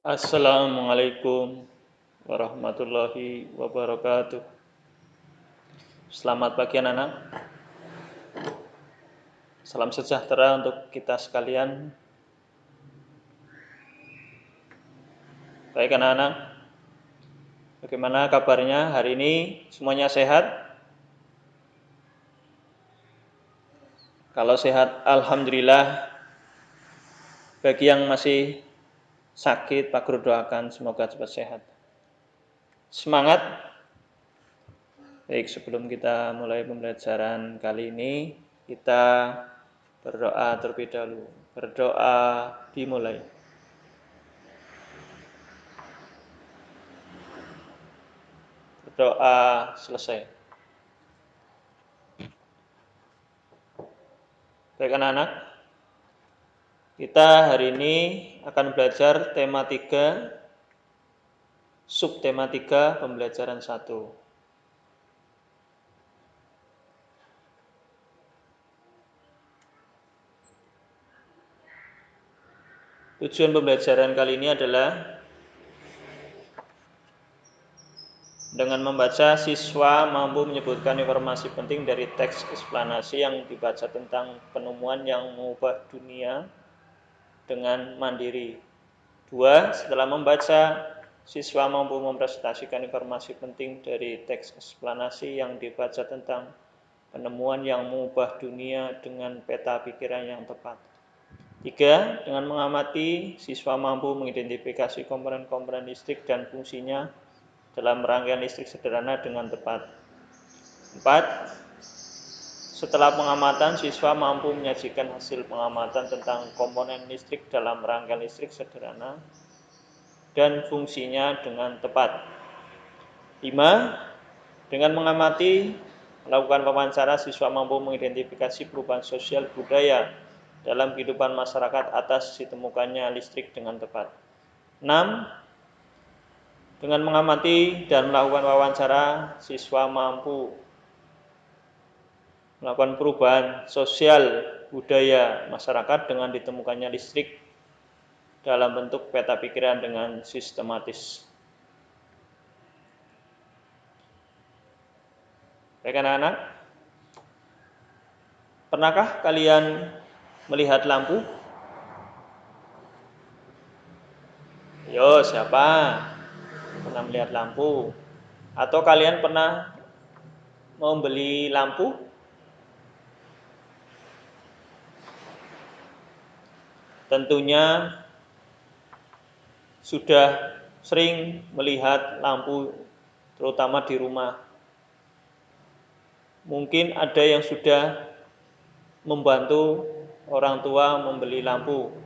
Assalamualaikum warahmatullahi wabarakatuh. Selamat pagi anak-anak. Salam sejahtera untuk kita sekalian. Baik anak-anak, bagaimana kabarnya hari ini? Semuanya sehat? Kalau sehat, alhamdulillah. Bagi yang masih sakit, Pak Guru doakan semoga cepat sehat. Semangat. Baik, sebelum kita mulai pembelajaran kali ini, kita berdoa terlebih dahulu. Berdoa dimulai. Berdoa selesai. Baik anak-anak, kita hari ini akan belajar tema 3, subtema 3 pembelajaran 1. Tujuan pembelajaran kali ini adalah dengan membaca, siswa mampu menyebutkan informasi penting dari teks eksplanasi yang dibaca tentang penemuan yang mengubah dunia dengan mandiri. 2. Setelah membaca, siswa mampu mempresentasikan informasi penting dari teks eksplanasi yang dibaca tentang penemuan yang mengubah dunia dengan peta pikiran yang tepat. 3. Dengan mengamati, siswa mampu mengidentifikasi komponen-komponen listrik dan fungsinya dalam rangkaian listrik sederhana dengan tepat. 4. Setelah pengamatan, siswa mampu menyajikan hasil pengamatan tentang komponen listrik dalam rangkaian listrik sederhana dan fungsinya dengan tepat. 5. Dengan mengamati, melakukan wawancara, siswa mampu mengidentifikasi perubahan sosial budaya dalam kehidupan masyarakat atas ditemukannya listrik dengan tepat. 6. Dengan mengamati dan melakukan wawancara, siswa mampu melakukan perubahan sosial budaya masyarakat dengan ditemukannya listrik dalam bentuk peta pikiran dengan sistematis. Baik anak-anak, pernahkah kalian melihat lampu? Yo, siapa pernah melihat lampu? Atau kalian pernah membeli lampu? Tentunya sudah sering melihat lampu, terutama di rumah. Mungkin ada yang sudah membantu orang tua membeli lampu.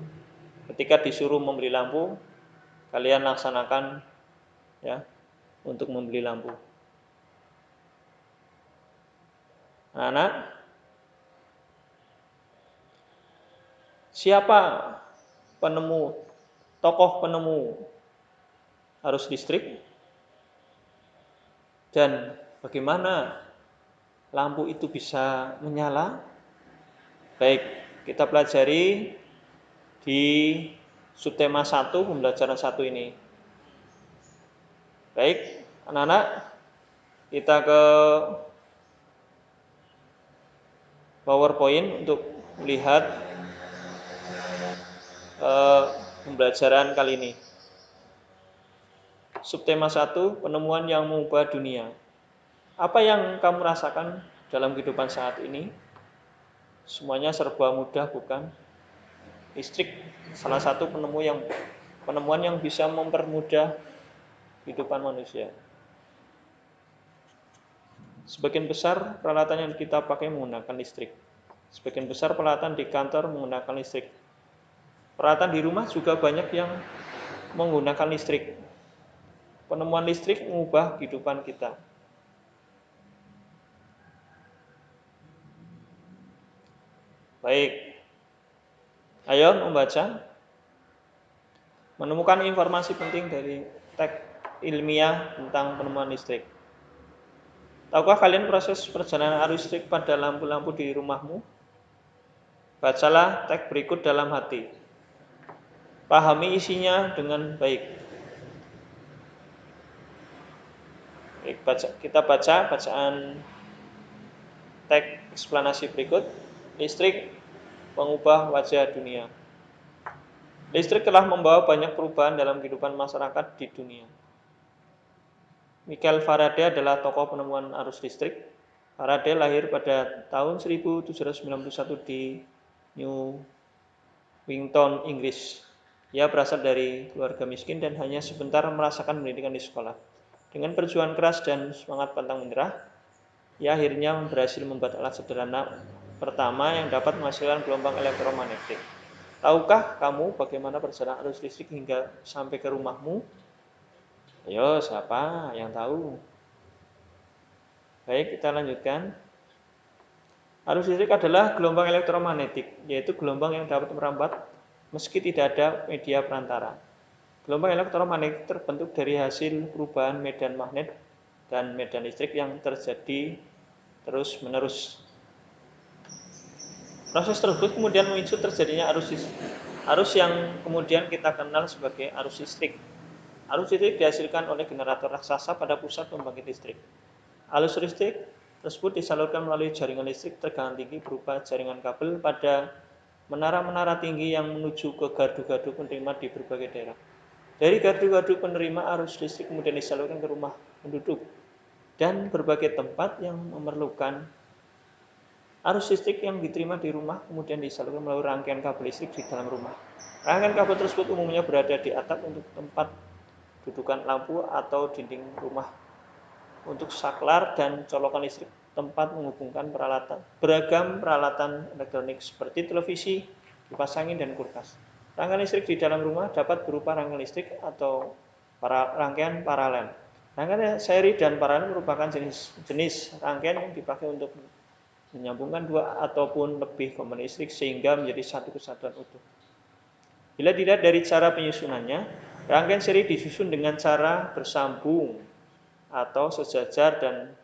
Ketika disuruh membeli lampu, kalian laksanakan ya untuk membeli lampu. Anak-anak, siapa tokoh penemu arus listrik? Dan bagaimana lampu itu bisa menyala? Baik, kita pelajari di subtema 1 pembelajaran 1 ini. Baik, anak-anak, kita ke PowerPoint untuk melihat pembelajaran kali ini. Subtema 1, penemuan yang mengubah dunia. Apa yang kamu rasakan dalam kehidupan saat ini? Semuanya serba mudah, bukan? Listrik salah satu penemuan yang bisa mempermudah kehidupan manusia. Sebagian besar peralatan yang kita pakai menggunakan listrik. Sebagian besar peralatan di kantor menggunakan listrik. Peralatan di rumah juga banyak yang menggunakan listrik. Penemuan listrik mengubah kehidupan kita. Baik, ayo membaca. Menemukan informasi penting dari teks ilmiah tentang penemuan listrik. Tahukah kalian proses perjalanan arus listrik pada lampu-lampu di rumahmu? Bacalah teks berikut dalam hati. Pahami isinya dengan baik. Kita baca bacaan teks eksplanasi berikut. Listrik mengubah wajah dunia. Listrik telah membawa banyak perubahan dalam kehidupan masyarakat di dunia. Michael Faraday adalah tokoh penemuan arus listrik. Faraday lahir pada tahun 1791 di Newington, Inggris. Ia berasal dari keluarga miskin dan hanya sebentar merasakan pendidikan di sekolah. Dengan perjuangan keras dan semangat pantang menyerah, ia akhirnya berhasil membuat alat sederhana pertama yang dapat menghasilkan gelombang elektromagnetik. Tahukah kamu bagaimana perjalanan arus listrik hingga sampai ke rumahmu? Ayo, siapa yang tahu? Baik, kita lanjutkan. Arus listrik adalah gelombang elektromagnetik, yaitu gelombang yang dapat merambat meski tidak ada media perantara. Gelombang elektromagnetik terbentuk dari hasil perubahan medan magnet dan medan listrik yang terjadi terus-menerus. Proses tersebut kemudian memicu terjadinya arus yang kemudian kita kenal sebagai arus listrik. Arus listrik dihasilkan oleh generator raksasa pada pusat pembangkit listrik. Arus listrik tersebut disalurkan melalui jaringan listrik tegangan tinggi berupa jaringan kabel pada menara-menara tinggi yang menuju ke gardu-gardu penerima di berbagai daerah. Dari gardu-gardu penerima, arus listrik kemudian disalurkan ke rumah penduduk dan berbagai tempat yang memerlukan arus listrik yang diterima di rumah kemudian disalurkan melalui rangkaian kabel listrik di dalam rumah. Rangkaian kabel tersebut umumnya berada di atap untuk tempat dudukan lampu atau dinding rumah. Untuk saklar dan colokan listrik tempat menghubungkan beragam peralatan elektronik seperti televisi, kipas angin, dan kulkas. Rangkaian listrik di dalam rumah dapat berupa rangkaian listrik atau rangkaian paralel. Rangkaian seri dan paralel merupakan jenis rangkaian yang dipakai untuk menyambungkan dua ataupun lebih komponen listrik sehingga menjadi satu kesatuan utuh. Bila dilihat dari cara penyusunannya, rangkaian seri disusun dengan cara bersambung atau sejajar dan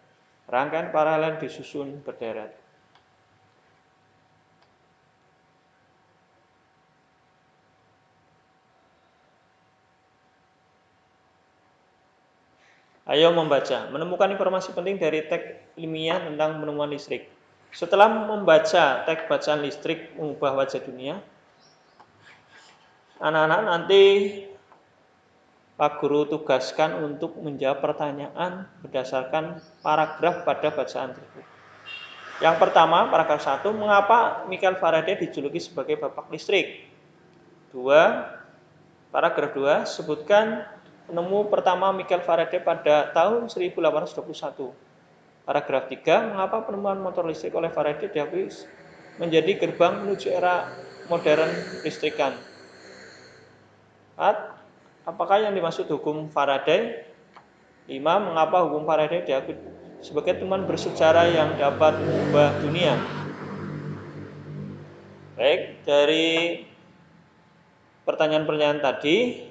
rangkaian paralel disusun berderet. Ayo membaca. Menemukan informasi penting dari teks ilmiah tentang penemuan listrik. Setelah membaca teks bacaan listrik mengubah wajah dunia, anak-anak nanti Pak Guru tugaskan untuk menjawab pertanyaan berdasarkan paragraf pada bacaan tersebut. Yang pertama, paragraf 1, mengapa Michael Faraday dijuluki sebagai bapak listrik? 2, paragraf 2, sebutkan penemu pertama Michael Faraday pada tahun 1821. Paragraf 3, mengapa penemuan motor listrik oleh Faraday diakui menjadi gerbang menuju era modern listrikan? 4, apakah yang dimaksud hukum Faraday? 5. Mengapa hukum Faraday diakui sebagai temuan bersejarah yang dapat mengubah dunia? Baik, dari pertanyaan-pertanyaan tadi,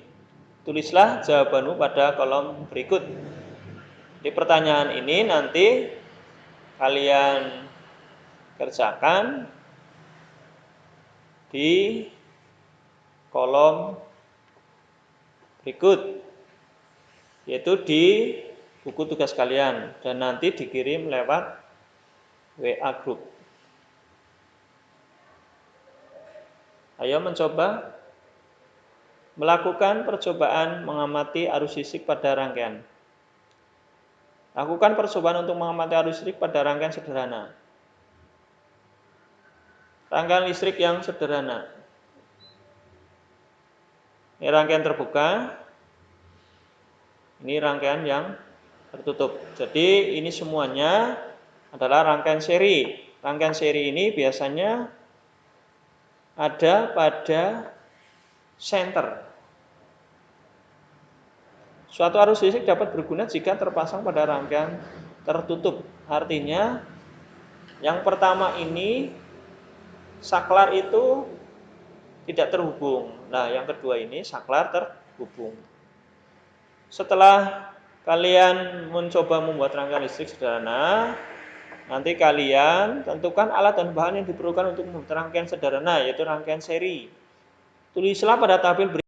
tulislah jawabanmu pada kolom berikut. Di pertanyaan ini nanti kalian kerjakan di kolom berikut, yaitu di buku tugas kalian dan nanti dikirim lewat WA group. Ayo mencoba melakukan percobaan mengamati arus listrik pada rangkaian. Lakukan percobaan untuk mengamati arus listrik pada rangkaian sederhana. Rangkaian listrik yang sederhana. Ini rangkaian terbuka. Ini rangkaian yang tertutup. Jadi ini semuanya adalah rangkaian seri. Rangkaian seri ini biasanya ada pada senter. Suatu arus listrik dapat berguna jika terpasang pada rangkaian tertutup. Artinya yang pertama ini saklar itu tidak terhubung. Nah, yang kedua ini saklar terhubung. Setelah kalian mencoba membuat rangkaian listrik sederhana, nanti kalian tentukan alat dan bahan yang diperlukan untuk membuat rangkaian sederhana, yaitu rangkaian seri. Tulislah pada tabel berikut